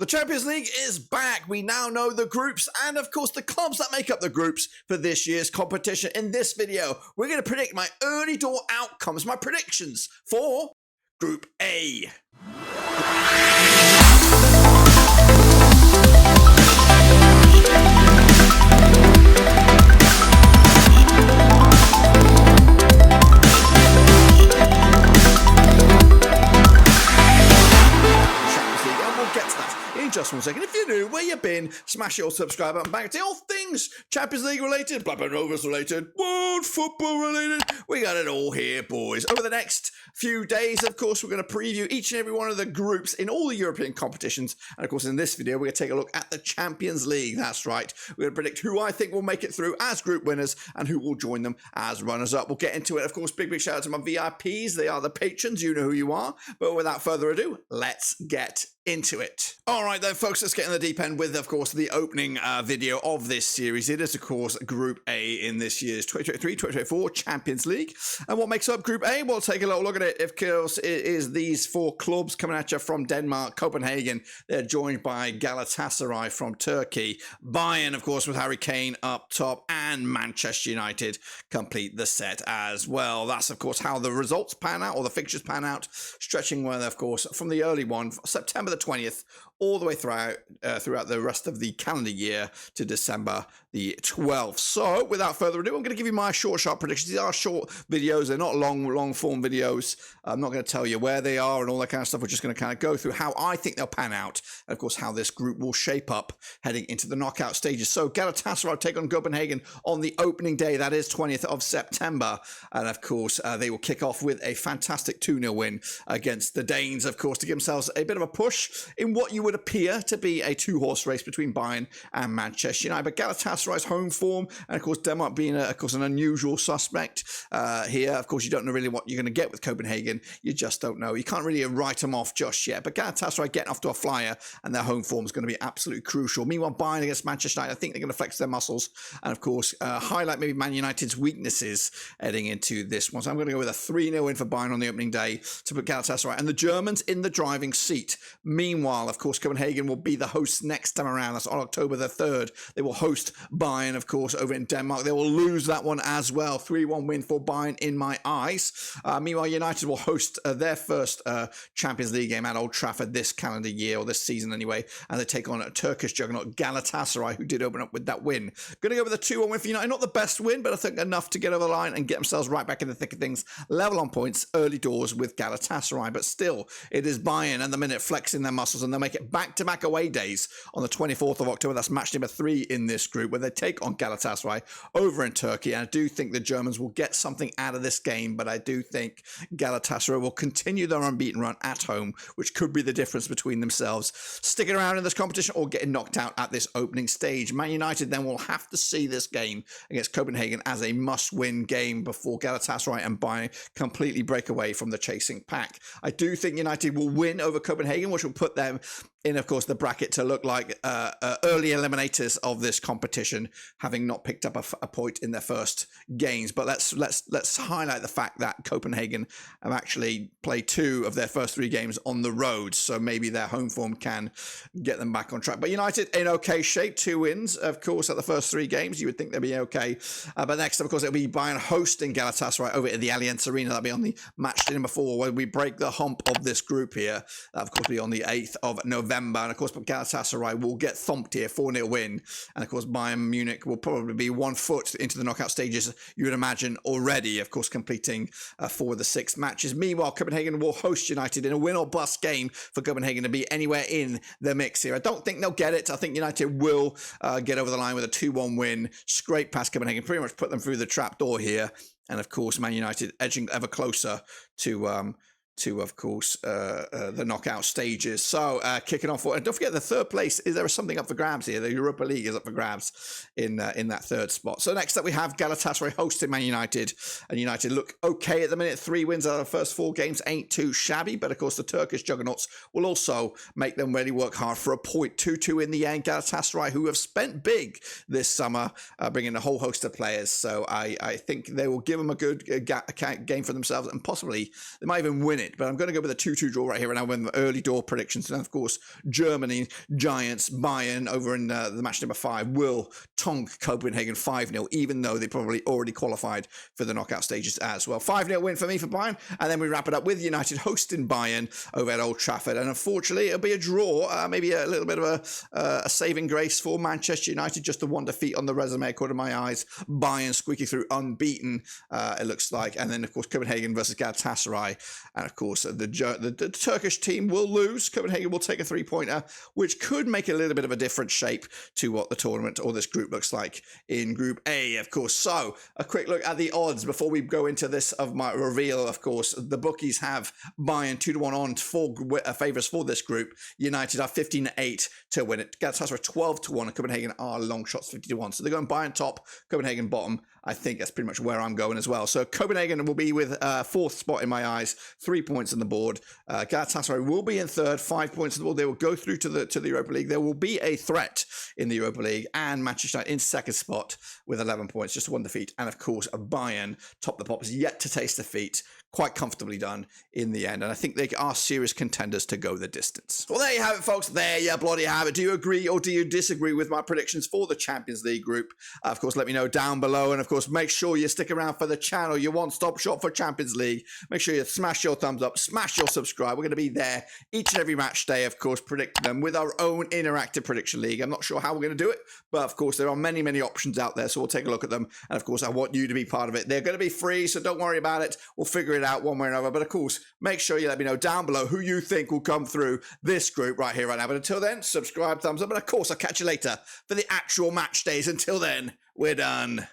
The Champions League is back. We now know the groups and, of course, the clubs that make up the groups for this year's competition. In this video, we're going to predict my early door outcomes, my predictions for Group A. Just 1 second. If you're new, where you been, smash your subscribe button. Back to all things Champions League related, Blackburn Rovers related, world football related. We got it all here, boys. Over the next few days, of course, we're going to preview each and every one of the groups in all the European competitions. And of course, in this video, we're going to take a look at the Champions League. That's right. We're going to predict who I think will make it through as group winners and who will join them as runners-up. We'll get into it. Of course, big shout out to my VIPs. They are the patrons. You know who you are. But without further ado, let's get into it. All right then, folks, let's get in the deep end with, of course, the opening video of this series. It is, of course, Group A in this year's 2023-2024 Champions League. And what makes up Group A? We'll take a little look at it. Of course, it is these four clubs coming at you from Denmark, Copenhagen. They're joined by Galatasaray from Turkey. Bayern, of course, with Harry Kane up top, and Manchester United complete the set as well. That's, of course, how the results pan out, or the fixtures pan out, stretching well, of course, from the early one, September the 20th, all the way throughout the rest of the calendar year to December the 12th. So, without further ado, I'm going to give you my short predictions. These are short videos. They're not long form videos. I'm not going to tell you where they are and all that kind of stuff. We're just going to kind of go through how I think they'll pan out, and of course, how this group will shape up heading into the knockout stages. So, Galatasaray take on Copenhagen on the opening day. That is 20th of September. And of course, they will kick off with a fantastic 2-0 win against the Danes, of course, to give themselves a bit of a push in what you would appear to be a two-horse race between Bayern and Manchester United. But Galatasaray's home form, and of course Denmark being, of course, an unusual suspect here. Of course, you don't know really what you're going to get with Copenhagen. You just don't know. You can't really write them off just yet. But Galatasaray getting off to a flyer, and their home form is going to be absolutely crucial. Meanwhile, Bayern against Manchester United, I think they're going to flex their muscles and, of course, highlight maybe Man United's weaknesses heading into this one. So I'm going to go with a 3-0 win for Bayern on the opening day to put Galatasaray and the Germans in the driving seat. Meanwhile, of course, Copenhagen will be the hosts next time around. That's on October the 3rd. They will host Bayern, of course, over in Denmark. They will lose that one as well. 3-1 win for Bayern in my eyes. Meanwhile, United will host their first Champions League game at Old Trafford this calendar year, or this season anyway, and they take on a Turkish juggernaut, Galatasaray, who did open up with that win. Going to go with a 2-1 win for United. Not the best win, but I think enough to get over the line and get themselves right back in the thick of things. Level on points, early doors with Galatasaray, but still, it is Bayern and the minute flexing their muscles, and they'll make it back-to-back away days on the 24th of October. That's match number 3 in this group, where they take on Galatasaray over in Turkey. And I do think the Germans will get something out of this game, but I do think Galatasaray will continue their unbeaten run at home, which could be the difference between themselves sticking around in this competition or getting knocked out at this opening stage. Man United then will have to see this game against Copenhagen as a must-win game before Galatasaray and Bayern completely break away from the chasing pack. I do think United will win over Copenhagen, which will put them in, of course, the bracket to look like early eliminators of this competition, having not picked up a point in their first games. But let's highlight the fact that Copenhagen have actually played 2 of their first 3 games on the road, so maybe their home form can get them back on track. But United in okay shape, 2 wins, of course, at the first 3 games. You would think they'd be okay. But next, of course, it'll be Bayern hosting Galatasaray over at the Allianz Arena. That'll be on the match day number 4, where we break the hump of this group here. That'll, of course, be on the 8th of November. And of course, Galatasaray will get thumped here, 4-0 win. And of course, Bayern Munich will probably be 1 foot into the knockout stages, you would imagine, already, of course, completing 4 of the 6 matches. Meanwhile, Copenhagen will host United in a win or bust game for Copenhagen to be anywhere in the mix here. I don't think they'll get it. I think United will get over the line with a 2-1 win, scrape past Copenhagen, pretty much put them through the trapdoor here. And of course, Man United edging ever closer to of course, the knockout stages. So, kicking off, and don't forget the 3rd place, is there something up for grabs here? The Europa League is up for grabs in that 3rd spot. So next up we have Galatasaray hosting Man United, and United look okay at the minute. 3 wins out of the first 4 games ain't too shabby, but of course the Turkish juggernauts will also make them really work hard for a point. 2-2 in the end. Galatasaray, who have spent big this summer, bringing a whole host of players, so I think they will give them a good game for themselves, and possibly they might even win it. minute. But I'm going to go with a 2-2 draw right here and now with the early door predictions. And of course, Germany, Giants, Bayern over in the match number 5 will tonk Copenhagen 5-0, even though they probably already qualified for the knockout stages as well. 5-0 win for me for Bayern. And then we wrap it up with United hosting Bayern over at Old Trafford. And unfortunately, it'll be a draw. Maybe a little bit of a saving grace for Manchester United. Just the one defeat on the resume, according to my eyes. Bayern squeaking through unbeaten, it looks like. And then, of course, Copenhagen versus Galatasaray. And, of course, the Turkish team will lose. Copenhagen will take a 3-pointer, which could make a little bit of a different shape to what the tournament or this group looks like in Group A, of course. So, a quick look at the odds before we go into this of my reveal, of course. The bookies have Bayern 2-1 on for favourites for this group. United are 15-8 to win it. Galatasaray 12-1 and Copenhagen are long shots 50-1. So they're going Bayern top, Copenhagen bottom. I think that's pretty much where I'm going as well. So Copenhagen will be with 4th spot in my eyes, 3 points on the board. Galatasaray will be in 3rd, 5 points on the board. They will go through to the Europa League. There will be a threat in the Europa League, and Manchester United in 2nd spot with 11 points, just 1 defeat. And of course, Bayern, top the pops, yet to taste defeat. Quite comfortably done in the end. And I think they are serious contenders to go the distance. Well, there you have it, folks. There you bloody have it. Do you agree or do you disagree with my predictions for the Champions League group? Of course, let me know down below. And of course, make sure you stick around for the channel, your one-stop shop for Champions League. Make sure you smash your thumbs up, smash your subscribe. We're going to be there each and every match day, of course, predicting them with our own interactive prediction league. I'm not sure how we're going to do it, but of course, there are many, many options out there. So we'll take a look at them. And of course, I want you to be part of it. They're going to be free, so don't worry about it. We'll figure it out one way or another. But of course, make sure you let me know down below who you think will come through this group right here, right now. But until then, subscribe, thumbs up. And of course, I'll catch you later for the actual match days. Until then, we're done.